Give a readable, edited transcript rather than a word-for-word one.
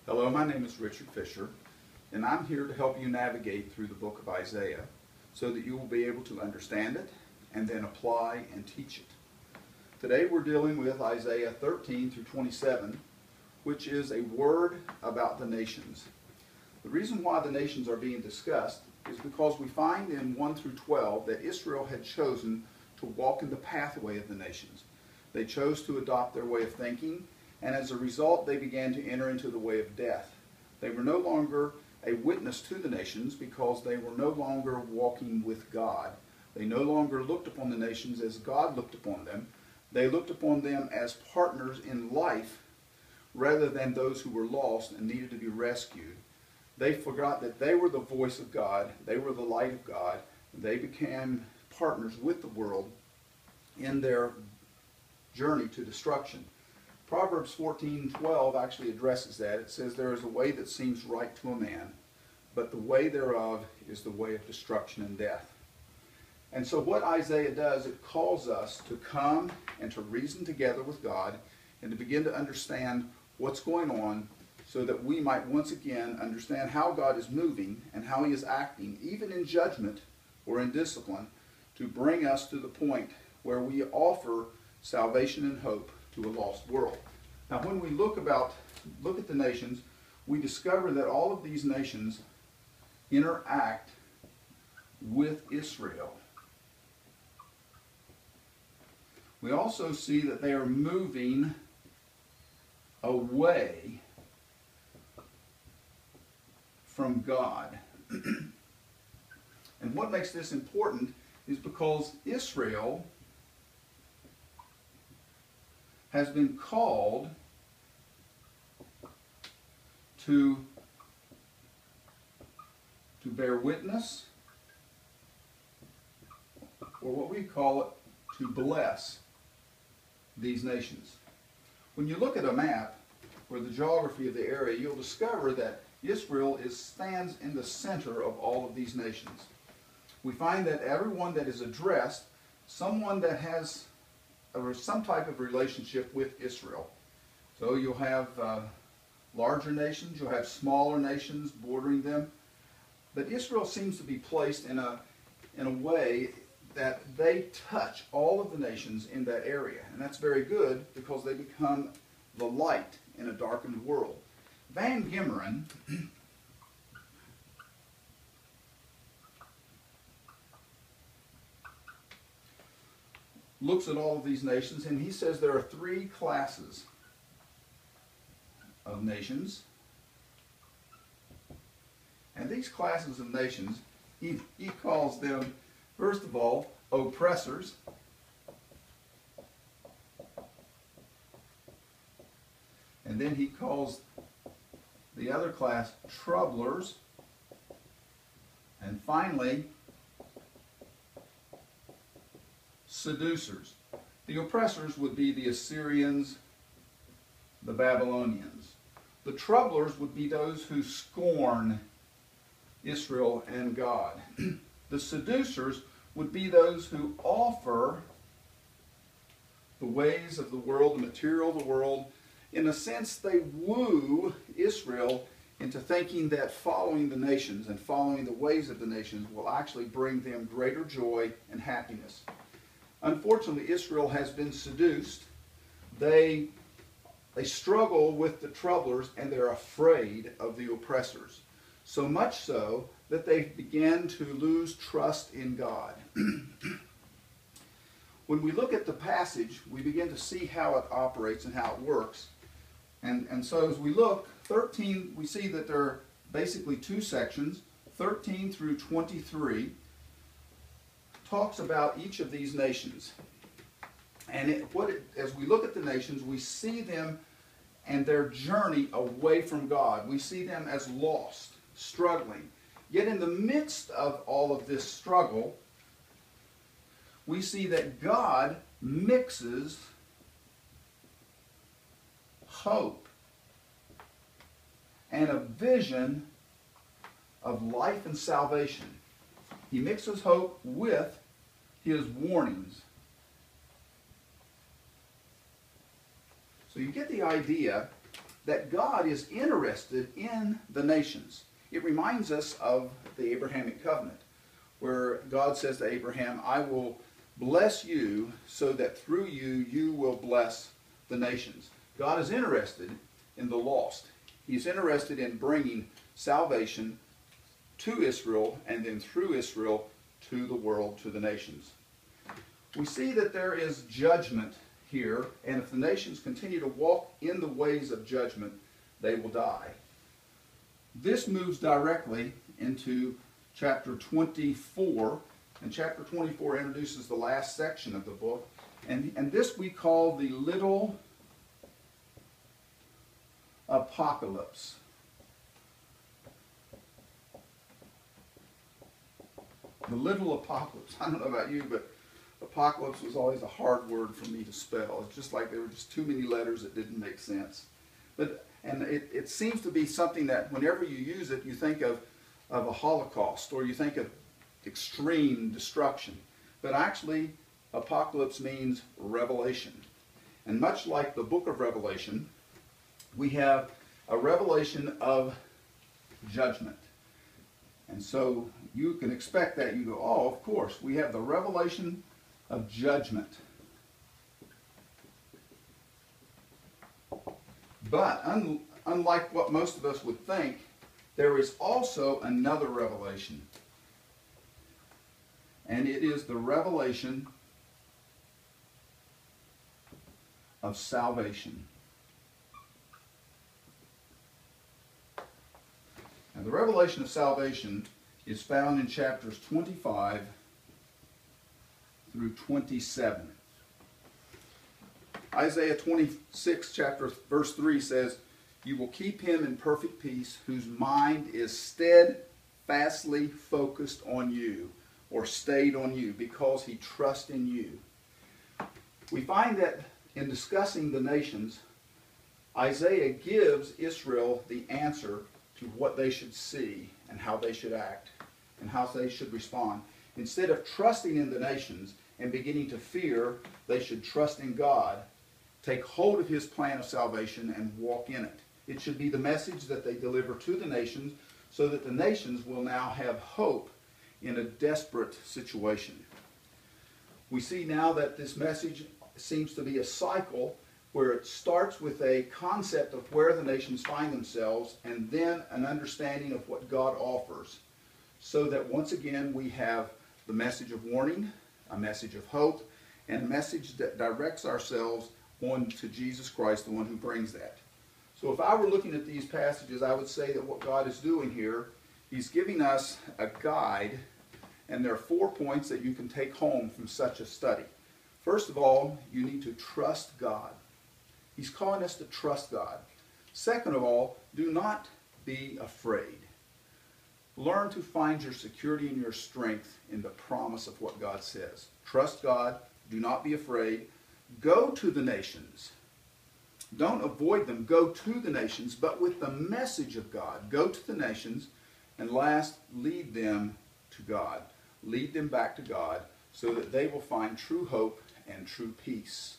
Hello, my name is Richard Fisher, and I'm here to help you navigate through the book of Isaiah so that you will be able to understand it and then apply and teach it. Today we're dealing with Isaiah 13 through 27, which is a word about the nations. The reason why the nations are being discussed is because we find in 1 through 12 that Israel had chosen to walk in the pathway of the nations. They chose to adopt their way of thinking, and as a result they began to enter into the way of death. They were no longer a witness to the nations because they were no longer walking with God. They no longer looked upon the nations as God looked upon them. They looked upon them as partners in life rather than those who were lost and needed to be rescued. They forgot that they were the voice of God, they were the light of God. They became partners with the world in their journey to destruction. Proverbs 14:12 actually addresses that. It says, "There is a way that seems right to a man, but the way thereof is the way of destruction and death." And so what Isaiah does, it calls us to come and to reason together with God and to begin to understand what's going on so that we might once again understand how God is moving and how He is acting, even in judgment or in discipline, to bring us to the point where we offer salvation and hope to a lost world. Now when we look at the nations, we discover that all of these nations interact with Israel. We also see that they are moving away from God. And what makes this important is because Israel has been called to bear witness, or what we call it, to bless these nations. When you look at a map or the geography of the area, you'll discover that Israel stands in the center of all of these nations. We find that everyone that is addressed, someone that has some type of relationship with Israel. So you'll have larger nations, you'll have smaller nations bordering them. But Israel seems to be placed in a way that they touch all of the nations in that area. And that's very good because they become the light in a darkened world. Van Gemeren looks at all of these nations and he says there are three classes of nations. And these classes of nations, he calls them, first of all, oppressors. And then he calls the other class troublers. And finally, seducers. The oppressors would be the Assyrians, the Babylonians. The troublers would be those who scorn Israel and God. The seducers would be those who offer the ways of the world, the material of the world. In a sense, they woo Israel into thinking that following the nations and following the ways of the nations will actually bring them greater joy and happiness. Unfortunately, Israel has been seduced. They struggle with the troublers and they're afraid of the oppressors. So much so that they begin to lose trust in God. When we look at the passage, we begin to see how it operates and how it works. And so as we look, 13, we see that there are basically two sections, 13 through 23. Talks about each of these nations. And as we look at the nations, we see them and their journey away from God. We see them as lost, struggling. Yet in the midst of all of this struggle, we see that God mixes hope and a vision of life and salvation. He mixes hope with His warnings. So you get the idea that God is interested in the nations. It reminds us of the Abrahamic covenant, where God says to Abraham, I will bless you so that through you, you will bless the nations. God is interested in the lost. He's interested in bringing salvation to Israel and then through Israel to the world, to the nations. We see that there is judgment here, and if the nations continue to walk in the ways of judgment, they will die. This moves directly into chapter 24, and chapter 24 introduces the last section of the book, and this we call the little apocalypse. The little apocalypse. I don't know about you, but apocalypse was always a hard word for me to spell. It's just like there were just too many letters that didn't make sense. And it seems to be something that whenever you use it, you think of a Holocaust, or you think of extreme destruction. But actually, apocalypse means revelation. And much like the book of Revelation, we have a revelation of judgment. And so you can expect that. You go, oh, of course, we have the revelation of judgment. But unlike what most of us would think, there is also another revelation. And it is the revelation of salvation. And the revelation of salvation is found in chapters 25 through 27. Isaiah 26, verse 3 says, you will keep him in perfect peace whose mind is steadfastly focused on you, or stayed on you, because he trusts in you. We find that in discussing the nations, Isaiah gives Israel the answer to what they should see and how they should act and how they should respond. Instead of trusting in the nations and beginning to fear, they should trust in God, take hold of his plan of salvation, and walk in it. It should be the message that they deliver to the nations, so that the nations will now have hope in a desperate situation. We see now that this message seems to be a cycle where it starts with a concept of where the nations find themselves, and then an understanding of what God offers, so that once again we have the message of warning, a message of hope, and a message that directs ourselves on to Jesus Christ, the one who brings that. So if I were looking at these passages, I would say that what God is doing here, he's giving us a guide, and there are 4 points that you can take home from such a study. First of all, you need to trust God. He's calling us to trust God. Second of all, do not be afraid. Learn to find your security and your strength in the promise of what God says. Trust God. Do not be afraid. Go to the nations. Don't avoid them. Go to the nations, but with the message of God. Go to the nations. And last, lead them to God. Lead them back to God so that they will find true hope and true peace.